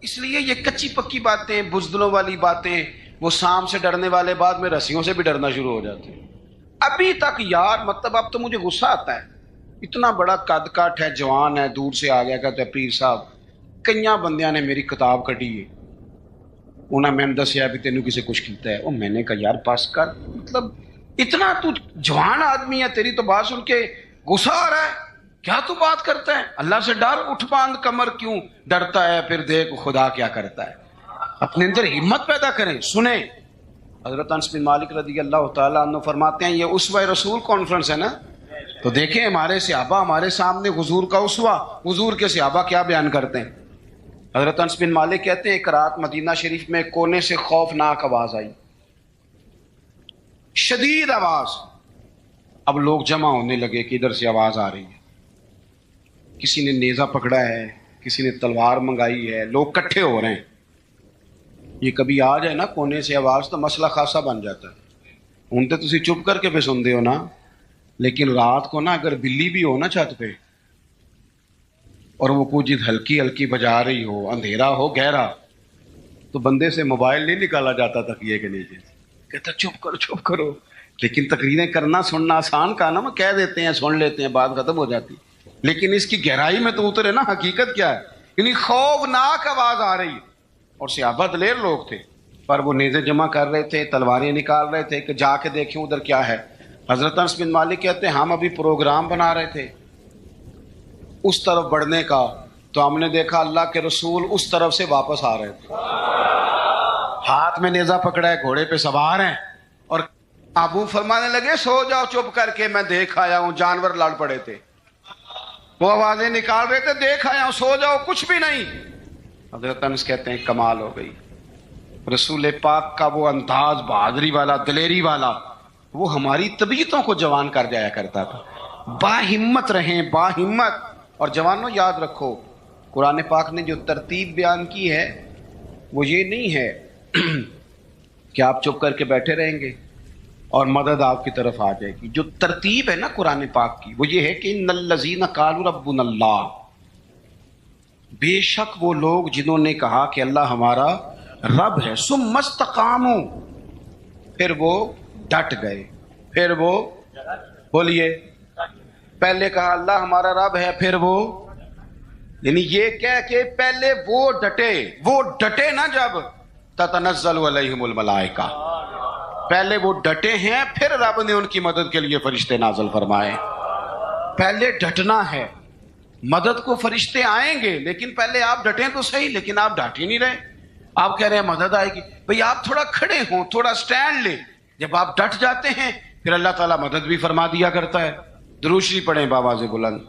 اس لیے یہ کچی پکی باتیں، بزدلوں والی باتیں، وہ سام سے ڈرنے والے بعد میں رسیوں سے بھی ڈرنا شروع ہو جاتے ہیں۔ ابھی تک یار، مطلب اب تو مجھے غصہ آتا ہے، اتنا بڑا قد کاٹ ہے، جوان ہے، دور سے آ گیا، کہتے ہیں پیر صاحب کئیاں بندیاں نے میری کتاب کٹی ہے، انہوں نے میں دسیا بھی تینوں کسے کچھ کیتا ہے۔ میں نے کہا یار پاس کر، مطلب اتنا تو جوان آدمی ہے، تیری تو بات سن کے غصہ آ رہا ہے، کیا تو بات کرتا ہے؟ اللہ سے ڈر، اٹھ باندھ کمر کیوں ڈرتا ہے، پھر دیکھ خدا کیا کرتا ہے۔ اپنے اندر ہمت پیدا کریں، سنیں۔ حضرت انس بن مالک رضی اللہ تعالیٰ عنہ فرماتے ہیں، یہ اسوہ رسول کانفرنس ہے نا، تو دیکھیں ہمارے صحابہ ہمارے سامنے حضور کا اسوہ، حضور کے صحابہ کیا بیان کرتے ہیں۔ حضرت انس بن مالک کہتے ہیں ایک رات مدینہ شریف میں کونے سے خوفناک آواز آئی، شدید آواز۔ اب لوگ جمع ہونے لگے کہ ادھر سے آواز آ رہی ہے، کسی نے نیزہ پکڑا ہے، کسی نے تلوار منگائی ہے، لوگ کٹھے ہو رہے ہیں۔ یہ کبھی آ جائے نا کونے سے آواز تو مسئلہ خاصا بن جاتا ہے۔ ہوں تو تسی چپ کر کے پہ سن دے ہو نا، لیکن رات کو نا اگر بلی بھی ہو نا چھت پہ اور وہ کچھ ہلکی ہلکی بجا رہی ہو، اندھیرا ہو گہرا، تو بندے سے موبائل نہیں نکالا جاتا تکیے کے نیچے، کہتا چپ کرو۔ لیکن تقریریں کرنا سننا آسان کا نا، وہ کہہ دیتے ہیں سن لیتے ہیں بات ختم ہو جاتی، لیکن اس کی گہرائی میں تو اترے نا حقیقت کیا ہے۔ یعنی خوفناک آواز آ رہی، اور صحابہ دلیر لوگ تھے، پر وہ نیزے جمع کر رہے تھے، تلواریں نکال رہے تھے کہ جا کے دیکھیں ادھر کیا ہے۔ حضرت انس بن مالک کہتے ہیں ہم ابھی پروگرام بنا رہے تھے اس طرف بڑھنے کا، تو ہم نے دیکھا اللہ کے رسول اس طرف سے واپس آ رہے تھے، ہاتھ میں نیزہ پکڑا ہے، گھوڑے پہ سوار ہیں، اور ابو فرمانے لگے سو جاؤ چپ کر کے، میں دیکھ آیا ہوں، جانور لڑ پڑے تھے، وہ آوازیں نکال رہے تھے، دیکھ آیا ہوں، سو جاؤ کچھ بھی نہیں۔ حضرت انس کہتے ہیں کمال ہو گئی، رسول پاک کا وہ انداز بہادری والا، دلیری والا، وہ ہماری طبیعتوں کو جوان کر جایا کرتا تھا. با ہمت رہیں، با ہمت. اور جوانوں یاد رکھو، قرآن پاک نے جو ترتیب بیان کی ہے وہ یہ نہیں ہے کہ آپ چپ کر کے بیٹھے رہیں گے اور مدد آپ کی طرف آ جائے گی. جو ترتیب ہے نا قرآن پاک کی وہ یہ ہے کہ ان الذین قالوا ربنا اللہ، بے شک وہ لوگ جنہوں نے کہا کہ اللہ ہمارا رب ہے، ثم استقاموا، پھر وہ ڈٹ گئے. پھر وہ بولیے، پہلے کہا اللہ ہمارا رب ہے، پھر وہ، یعنی یہ کہہ کہ پہلے وہ ڈٹے نا، جب تتنزل علیہم الملائکہ، پہلے وہ ڈٹے ہیں، پھر رب نے ان کی مدد کے لیے فرشتے نازل فرمائے. پہلے ڈٹنا ہے، مدد کو فرشتے آئیں گے، لیکن پہلے آپ ڈٹیں تو صحیح. لیکن آپ ڈٹ ہی نہیں رہے، آپ کہہ رہے ہیں مدد آئے گی. بھئی آپ تھوڑا کھڑے ہوں، تھوڑا سٹینڈ لیں. جب آپ ڈٹ جاتے ہیں پھر اللہ تعالیٰ مدد بھی فرما دیا کرتا ہے. درود شریف پڑھیں بآواز بلند.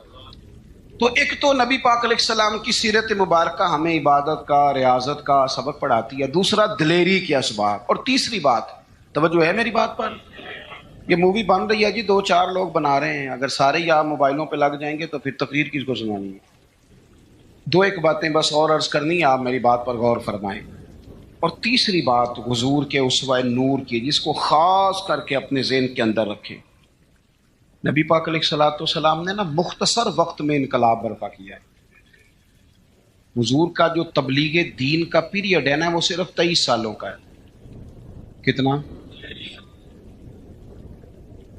تو ایک تو نبی پاک علیہ السلام کی سیرت مبارکہ ہمیں عبادت کا، ریاضت کا سبق پڑھاتی ہے. دوسرا دلیری کے اسباب. اور تیسری بات، توجہ ہے میری بات پر، یہ مووی بن رہی ہے جی، 2-4 لوگ بنا رہے ہیں، اگر سارے ہی آپ موبائلوں پہ لگ جائیں گے تو پھر تقریر کس کو سنانی ہے. 2-1 باتیں بس اور عرض کرنی ہے، آپ میری بات پر غور فرمائیں. اور تیسری بات حضور کے اسوہ نور کی، جس کو خاص کر کے اپنے ذہن کے اندر رکھیں. نبی پاک علیہ الصلوۃ والسلام نے نا مختصر وقت میں انقلاب برپا کیا ہے. حضور کا جو تبلیغ دین کا پیریڈ ہے نا وہ صرف 23 سالوں کا ہے. کتنا؟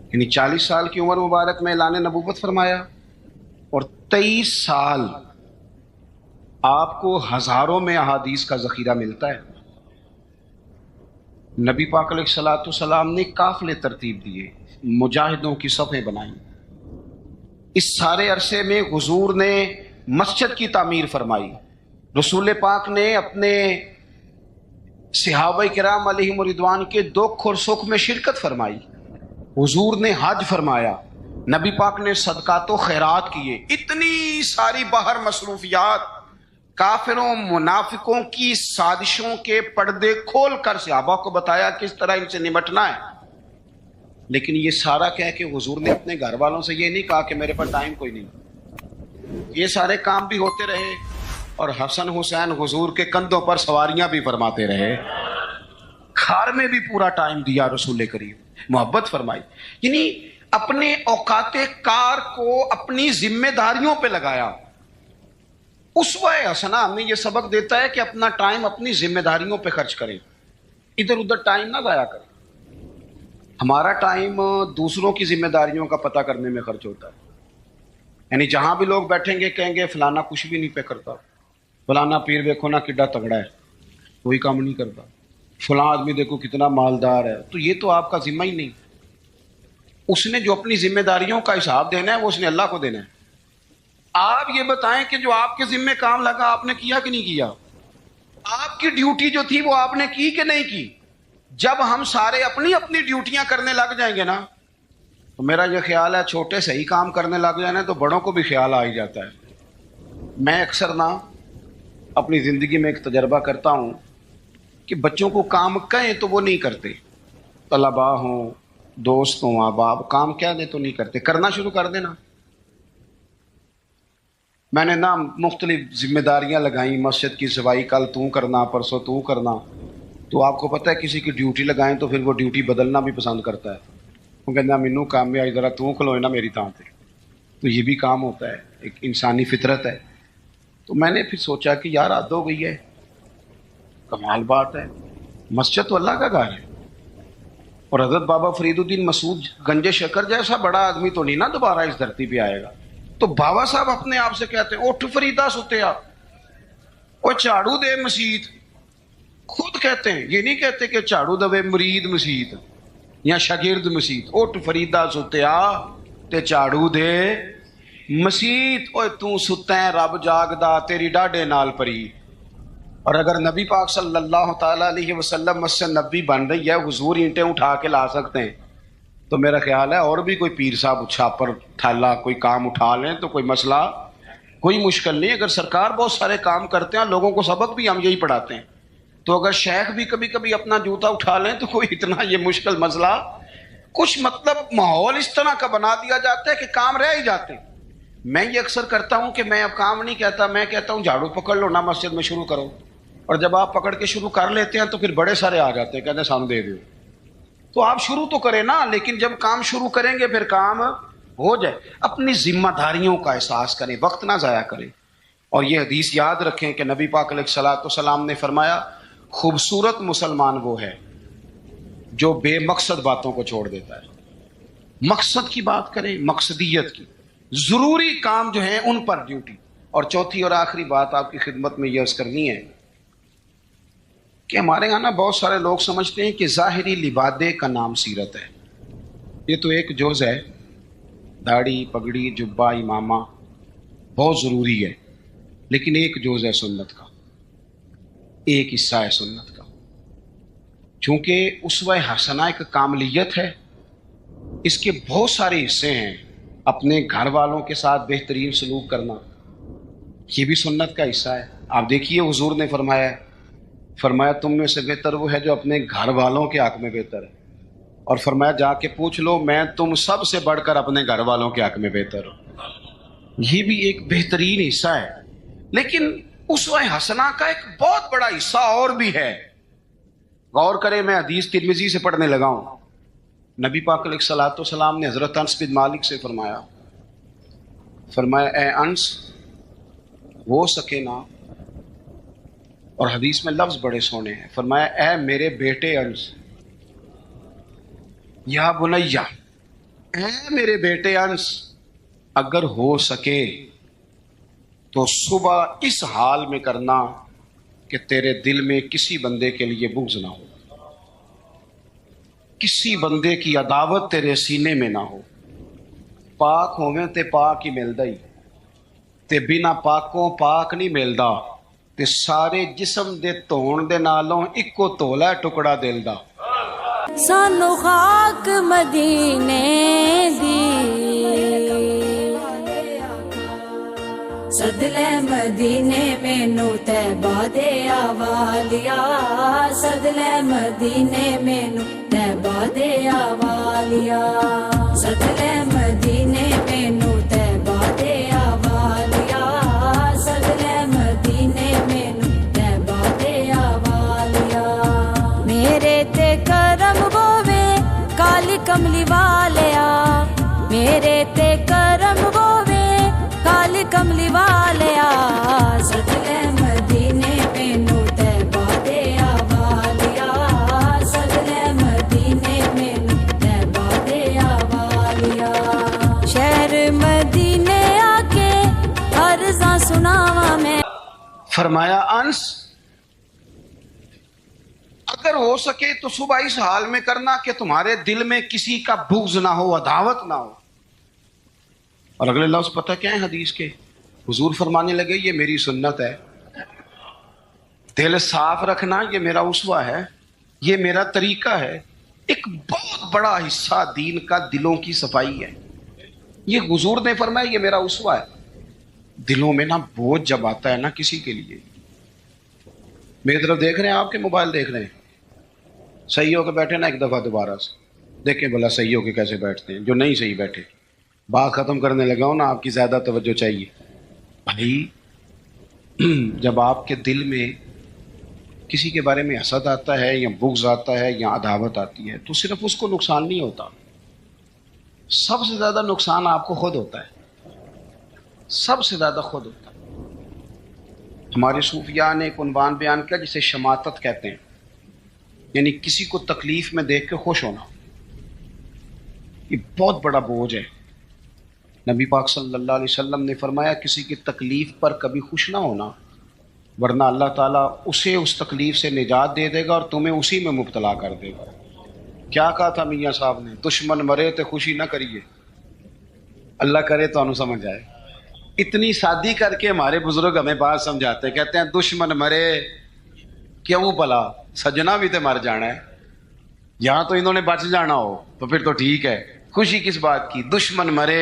یعنی 40 سال کی عمر مبارک میں اعلان نبوت فرمایا، اور 23 سال آپ کو ہزاروں میں احادیث کا ذخیرہ ملتا ہے. نبی پاک علیہ الصلوۃ والسلام نے قافلے ترتیب دیے، مجاہدوں کی صفیں بنائیں. اس سارے عرصے میں حضور نے مسجد کی تعمیر فرمائی. رسول پاک نے اپنے صحابہ کرام علیہم رضوان کے دکھ اور سکھ میں شرکت فرمائی. حضور نے حج فرمایا، نبی پاک نے صدقات و خیرات کیے. اتنی ساری باہر مصروفیات، کافروں منافقوں کی سازشوں کے پردے کھول کر صحابہ کو بتایا کس طرح ان سے نمٹنا ہے. لیکن یہ سارا کہہ کہ حضور نے اپنے گھر والوں سے یہ نہیں کہا کہ میرے پاس ٹائم کوئی نہیں. یہ سارے کام بھی ہوتے رہے، اور حسن حسین حضور کے کندھوں پر سواریاں بھی فرماتے رہے. کھار میں بھی پورا ٹائم دیا رسول کریم، محبت فرمائی. یعنی اپنے اوقات کار کو اپنی ذمہ داریوں پہ لگایا. اسوہ حسنہ ہمیں یہ سبق دیتا ہے کہ اپنا ٹائم اپنی ذمہ داریوں پہ خرچ کریں، ادھر ادھر ٹائم نہ ضائع کریں. ہمارا ٹائم دوسروں کی ذمہ داریوں کا پتہ کرنے میں خرچ ہوتا ہے. یعنی جہاں بھی لوگ بیٹھیں گے کہیں گے فلانا کچھ بھی نہیں پہ کرتا، فلانا پیر دیکھو نا کڈا تگڑا ہے، کوئی کام نہیں کرتا، فلاں آدمی دیکھو کتنا مالدار ہے. تو یہ تو آپ کا ذمہ ہی نہیں. اس نے جو اپنی ذمہ داریوں کا حساب دینا ہے وہ اس نے اللہ کو دینا ہے. آپ یہ بتائیں کہ جو آپ کے ذمہ کام لگا آپ نے کیا کہ نہیں کیا؟ آپ کی ڈیوٹی جو تھی وہ آپ نے کی کہ نہیں کی؟ جب ہم سارے اپنی اپنی ڈیوٹیاں کرنے لگ جائیں گے نا، تو میرا یہ خیال ہے چھوٹے سے ہی کام کرنے لگ جائیں نا تو بڑوں کو بھی خیال آ ہی جاتا ہے. میں اکثر نا اپنی زندگی میں ایک تجربہ کرتا ہوں کہ بچوں کو کام کہیں تو وہ نہیں کرتے. طلباء ہوں، دوست ہوں، احباب، کام کیا دیں تو نہیں کرتے. کرنا شروع کر دینا. میں نے نا مختلف ذمہ داریاں لگائیں، مسجد کی صفائی کل تو کرنا، پرسوں تو کرنا. تو آپ کو پتہ ہے کسی کی ڈیوٹی لگائیں تو پھر وہ ڈیوٹی بدلنا بھی پسند کرتا ہے. وہ کہنا مینو کام میں آئی ذرا تو کھلوئے نا میری تھان پہ. تو یہ بھی کام ہوتا ہے، ایک انسانی فطرت ہے. تو میں نے پھر سوچا کہ یار عادت ہو گئی ہے، کمال بات ہے، مسجد تو اللہ کا گھر ہے. اور حضرت بابا فرید الدین مسعود گنج شکر جیسا بڑا آدمی تو نہیں نا دوبارہ اس دھرتی پہ آئے گا. تو بابا صاحب اپنے آپ سے کہتے ہیں اٹھ فریدا ستیا، او جھاڑو دے مسیت. خود کہتے ہیں، یہ نہیں کہتے کہ جھاڑو دے مرید مسیت یا شاگرد مسیت. اٹھ فریدا ستیا تے جھاڑو دے مسیت. اوے تو ستا ہے رب جاگدا تیری ڈاڈے نال پری. اور اگر نبی پاک صلی اللہ تعالیٰ علیہ وسلم مسجد نبی بن رہی ہے، حضور اینٹیں اٹھا کے لا سکتے ہیں، تو میرا خیال ہے اور بھی کوئی پیر صاحب چھاپر تھالا کوئی کام اٹھا لیں تو کوئی مسئلہ، کوئی مشکل نہیں. اگر سرکار بہت سارے کام کرتے ہیں، لوگوں کو سبق بھی ہم یہی پڑھاتے ہیں. تو اگر شیخ بھی کبھی کبھی اپنا جوتا اٹھا لیں تو کوئی اتنا یہ مشکل مسئلہ کچھ مطلب ماحول اس طرح کا بنا دیا جاتا ہے کہ کام رہ ہی جاتے ہیں۔ میں یہ اکثر کرتا ہوں کہ میں اب کام نہیں کہتا، میں کہتا ہوں جھاڑو پکڑ لو نا مسجد میں شروع کرو، اور جب آپ پکڑ کے شروع کر لیتے ہیں تو پھر بڑے سارے آ جاتے ہیں، کہتے ہیں سانو دے دو، تو آپ شروع تو کریں نا، لیکن جب کام شروع کریں گے پھر کام ہو جائے۔ اپنی ذمہ داریوں کا احساس کریں، وقت نہ ضائع کریں، اور یہ حدیث یاد رکھیں کہ نبی پاک علیہ الصلوۃ والسلام نے فرمایا خوبصورت مسلمان وہ ہے جو بے مقصد باتوں کو چھوڑ دیتا ہے۔ مقصد کی بات کریں، مقصدیت کی، ضروری کام جو ہیں ان پر ڈیوٹی۔ اور چوتھی اور آخری بات آپ کی خدمت میں یہ عرض کرنی ہے کہ ہمارے یہاں نا بہت سارے لوگ سمجھتے ہیں کہ ظاہری لبادے کا نام سیرت ہے۔ یہ تو ایک جز ہے، داڑھی پگڑی جبہ امامہ بہت ضروری ہے، لیکن ایک جز ہے سنت کا، ایک حصہ ہے سنت کا۔ چونکہ اسوہ حسنہ ایک کاملیت ہے، اس کے بہت سارے حصے ہیں۔ اپنے گھر والوں کے ساتھ بہترین سلوک کرنا یہ بھی سنت کا حصہ ہے۔ آپ دیکھیے حضور نے فرمایا تم میں سے بہتر وہ ہے جو اپنے گھر والوں کے حق میں بہتر ہے، اور فرمایا جا کے پوچھ لو میں تم سب سے بڑھ کر اپنے گھر والوں کے حق میں بہتر ہوں۔ یہ بھی ایک بہترین حصہ ہے، لیکن اسوہ حسنہ کا ایک بہت بڑا حصہ اور بھی ہے۔ غور کریں، میں حدیث ترمذی سے پڑھنے لگا ہوں۔ نبی پاک علیہ الصلوۃ والسلام نے حضرت انس بن مالک سے فرمایا اے انس ہو سکے نا، اور حدیث میں لفظ بڑے سونے ہیں، فرمایا اے میرے بیٹے انس، یا بنیا، اے میرے بیٹے انس، اگر ہو سکے تو صبح اس حال میں کرنا کہ تیرے دل میں کسی بندے کے لیے بغض نہ ہو، کسی بندے کی عداوت تیرے سینے میں نہ ہو۔ پاک ہوویں تے پاک ہی ملدا ہی، تے بنا پاکوں پاک نہیں ملدا، تے سارے جسم دے دھون دے نالوں اکو تولا ٹکڑا دل دا۔ سانو خاک مدینے دی سدلے مدینے مینو تیبہ دے آوالیا، سدلے مدینے مینو تیبہ دے آوالیا، سدلے مدینے مینو تیبہ دے آوالیا، سدلے مدینے مینو تیبہ دے آوالیا۔ میرے تے کرم ہووے کالی کملی والیا، میرے تے کرم ہووے کالی کملی والیا، سدلے مدینے مینو تیبہ دے آوالیا، سدلے مدینے مینو تیبہ دے آوالیا۔ شہر مدینے آ کے عرضاں سناواں میں، فرمایا انس اگر ہو سکے تو صبح اس حال میں کرنا کہ تمہارے دل میں کسی کا بغض نہ ہو، عداوت نہ ہو۔ اور اگلے لفظ پتہ کیا ہے حدیث کے؟ حضور فرمانے لگے یہ میری سنت ہے، دل صاف رکھنا یہ میرا اسوہ ہے، یہ میرا طریقہ ہے۔ ایک بہت بڑا حصہ دین کا دلوں کی صفائی ہے۔ یہ حضور نے فرمایا یہ میرا اسوہ ہے۔ دلوں میں نا بوجھ جب آتا ہے نا کسی کے لیے، میری طرف دیکھ رہے ہیں، آپ کے موبائل دیکھ رہے ہیں، صحیح ہو کے بیٹھے نا ایک دفعہ دوبارہ سے دیکھیں بھلا صحیح ہو کے کیسے بیٹھتے ہیں، جو نہیں صحیح بیٹھے۔ بات ختم کرنے لگا ہوں نا، آپ کی زیادہ توجہ چاہیے بھائی۔ جب آپ کے دل میں کسی کے بارے میں حسد آتا ہے یا بغض آتا ہے یا عداوت آتی ہے تو صرف اس کو نقصان نہیں ہوتا، سب سے زیادہ نقصان آپ کو خود ہوتا ہے، سب سے زیادہ خود ہوتا ہے۔ ہمارے صوفیاء نے ایک عنوان بیان کیا جسے شماتت کہتے ہیں، یعنی کسی کو تکلیف میں دیکھ کے خوش ہونا۔ یہ بہت بڑا بوجھ ہے۔ نبی پاک صلی اللہ علیہ وسلم نے فرمایا کسی کی تکلیف پر کبھی خوش نہ ہونا، ورنہ اللہ تعالیٰ اسے اس تکلیف سے نجات دے دے گا اور تمہیں اسی میں مبتلا کر دے گا۔ کیا کہا تھا میاں صاحب نے؟ دشمن مرے تو خوشی نہ کریے، اللہ کرے تو انہوں سمجھ آئے۔ اتنی سادی کر کے ہمارے بزرگ ہمیں بات سمجھاتے، کہتے ہیں دشمن مرے کیوں بلا، سجنا بھی تو مر جانا ہے، یہاں تو انہوں نے بچ جانا ہو تو پھر تو ٹھیک ہے، خوشی کس بات کی؟ دشمن مرے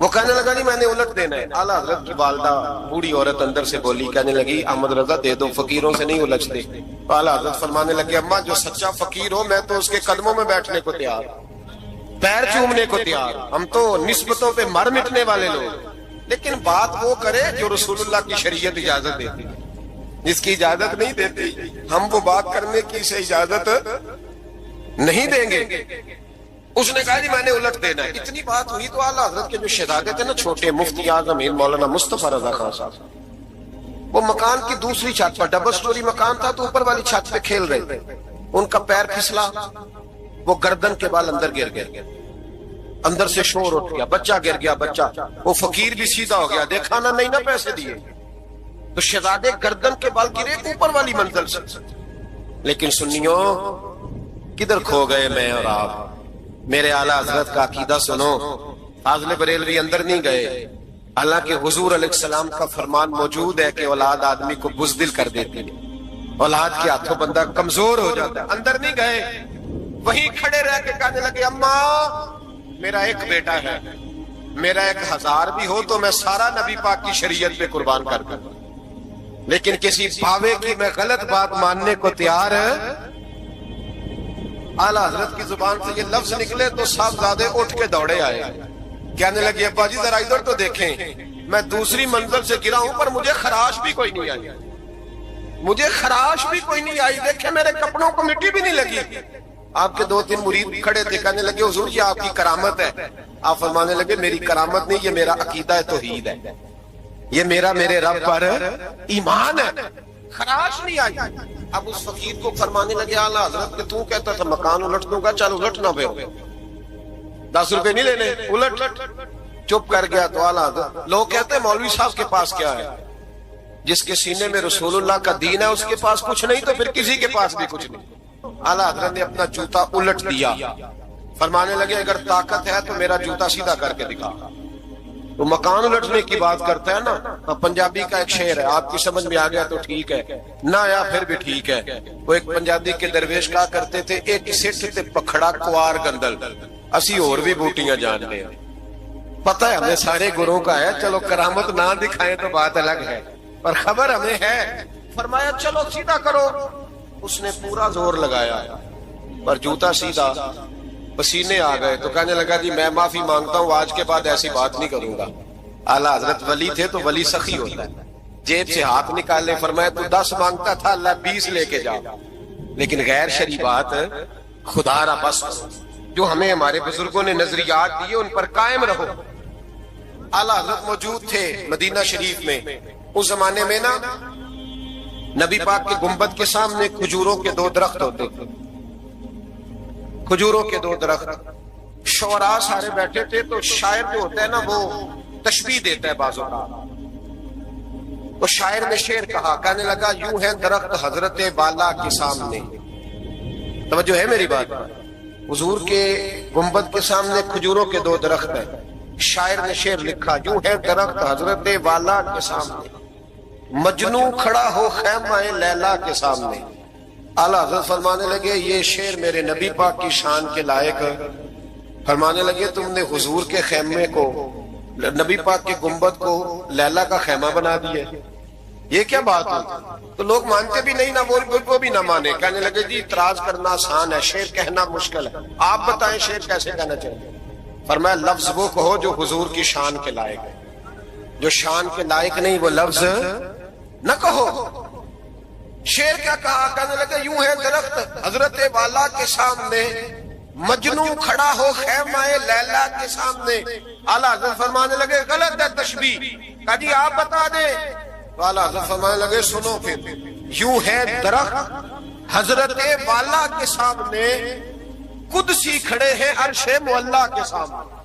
وہ کہنے لگا جی میں نے الٹ دینا ہے. اعلیٰ حضرت کی والدہ بوڑھی عورت اندر سے بولی, کہنے لگی احمد رضا دے دو, فقیروں سے نہیں الجھتے. اعلیٰ حضرت فرمانے لگے اماں جو سچا فقیر ہو میں تو اس کے قدموں میں بیٹھنے کو تیار, پیر چومنے کو تیار, ہم تو نسبتوں پہ مر مٹنے والے لوگ, لیکن بات وہ کرے جو رسول اللہ کی شریعت اجازت دیتی. جس کی اجازت نہیں دیتی ہم وہ بات کرنے کی سے اجازت نہیں دیں گے. اس نے کہا جی میں نے الٹ دینا ہے. اتنی بات ہوئی تو اعلیٰ حضرت کے جو شہزادے تھے نا چھوٹے, مفتی اعظم مولانا مصطفیٰ رضا خان صاحب, وہ مکان کی دوسری چھت پر, ڈبل سٹوری مکان تھا تو اوپر والی چھت پہ کھیل رہے تھے. ان کا پیر پھسلا, وہ گردن کے بال اندر گر گئے, اندر سے شور اٹھ گیا, بچہ گر گیا. بچہ وہ فقیر بھی سیدھا ہو گیا, دیکھا نہ نہیں نہ پیسے دیے تو شہزادے گردن کے بال گرے اوپر والی منزل سے. لیکن سنیوں کدھر کھو گئے میں اور آپ. میرے اعلیٰ حضرت کا عقیدہ سنو, فاضل بریلوی اندر نہیں گئے, حالانکہ حضور علیہ السلام کا فرمان موجود ہے کہ اولاد آدمی کو بزدل کر دیتی ہے, اولاد کے ہاتھوں بندہ کمزور ہو جاتا ہے. اندر نہیں گئے, وہیں کھڑے رہ کے کہنے لگے اماں میرا ایک بیٹا ہے, میرا 1000 بھی ہو تو میں سارا نبی پاک کی شریعت پہ قربان کر دوں, لیکن کسی پاوے کی میں غلط بات ماننے کو تیار ہے. اعلیٰ حضرت کی زبان سے یہ لفظ نکلے تو صاحبزادے اٹھ کے دوڑے آئے, کہنے لگے ابا جی ذرا ادھر تو دیکھیں, میں دوسری منزل سے گرا ہوں پر مجھے خراش بھی کوئی نہیں آئی, مجھے خراش بھی کوئی نہیں آئی, دیکھیں میرے کپڑوں کو مٹی بھی نہیں لگی. آپ کے 2-3 مرید کھڑے تھے, کہنے لگے حضور یہ آپ کی کرامت ہے. آپ فرمانے لگے میری کرامت نہیں, یہ میرا عقیدہ توحید ہے, یہ میرے رب پر ایمان ہے, خراش نہیں آئی. اب اس فقیر کو فرمانے لگے اعلیٰ حضرت کہ تو کہتا تھا مکان الٹ دوں گا, چل الٹ نہ بے, 10 روپے نہیں لینے, الٹ. چپ کر گیا. تو اعلیٰ حضرت, لوگ کہتے ہیں مولوی صاحب کے پاس کیا ہے, جس کے سینے میں رسول اللہ کا دین ہے اس کے پاس کچھ نہیں تو پھر کسی کے پاس بھی کچھ نہیں. اعلیٰ حضرت نے اپنا جوتا الٹ دیا, فرمانے لگے اگر طاقت ہے تو میرا جوتا سیدھا کر کے دکھا. وہ مکان الٹنے کی بات کرتا ہے نا, پنجابی کا ایک شعر ہے, آپ کی سمجھ میں آ گیا تو ٹھیک ہے, نہ آیا پھر بھی ٹھیک ہے. وہ ایک پنجابی کے درویش کہا کرتے تھے ایک سٹھ تے پکھڑا کوار گندل, اسی اور بھی بوٹیاں جانتے ہیں. پتہ ہے ہمیں سارے گروہ کا ہے, چلو کرامت نہ دکھائیں تو بات الگ ہے, پر خبر ہمیں ہے. فرمایا چلو سیدھا کرو. اس نے پورا زور لگایا پر جوتا سیدھا, پسینے آ گئے. تو کہنے لگا جی میں معافی مانگتا ہوں, آج کے بعد ایسی بات نہیں کروں گا. اعلیٰ حضرت ولی تھے تو ولی سخی ہوتا ہے, جیب سے ہاتھ نکالے, فرمایا تو 10 مانگتا تھا, اللہ 20 لے کے جا, لیکن غیر شرعی بات خدا را بس, جو ہمیں ہمارے بزرگوں نے نظریات دیے ان پر قائم رہو. اعلیٰ حضرت موجود تھے مدینہ شریف میں. اس زمانے میں نا نبی پاک کے گنبد کے سامنے کھجوروں کے 2 درخت ہوتے تھے, کھجوروں کے 2 درخت. شعراء سارے بیٹھے تھے تو شاعر جو ہوتا ہے نا وہ تشبیہ دیتا ہے بعض اوقات. وہ شاعر نے شعر کہا, کہنے لگا یوں ہے درخت حضرت والا کے سامنے. توجہ ہے میری بات پر, حضور کے گنبد کے سامنے کھجوروں کے 2 درخت ہیں. شاعر نے شعر لکھا یوں ہے درخت حضرت والا کے سامنے, مجنو کھڑا ہو خیمہ لیلا کے سامنے. اعلیٰ حضرت فرمانے لگے یہ شعر میرے نبی پاک کی شان کے لائق. فرمانے لگے تم نے حضور کے خیمے کو, نبی پاک کے گنبد کو لیلا کا خیمہ بنا دیا, یہ کیا بات ہے؟ تو لوگ مانتے بھی نہیں, نہ وہ بھی نہ مانے. کہنے لگے جی اعتراض کرنا آسان ہے, شعر کہنا مشکل ہے, آپ بتائیں شعر کیسے کہنا چاہیے. فرمایا لفظ وہ کہو جو حضور کی شان کے لائق ہے, جو شان کے لائق نہیں وہ لفظ نہ کہو. شعر کیا کہا, کہنے لگے یوں ہے درخت حضرت والا کے سامنے, مجنو کھڑا ہو خیمہ لیلا کے سامنے. اعلیٰ حضرت فرمانے لگے غلط ہے تشبیہ. کہا جی آپ بتا دیں. تو اعلیٰ حضرت فرمانے لگے سنو پھر, یوں ہے درخت حضرت والا کے سامنے, قدسی کھڑے ہیں عرش معلا کے سامنے.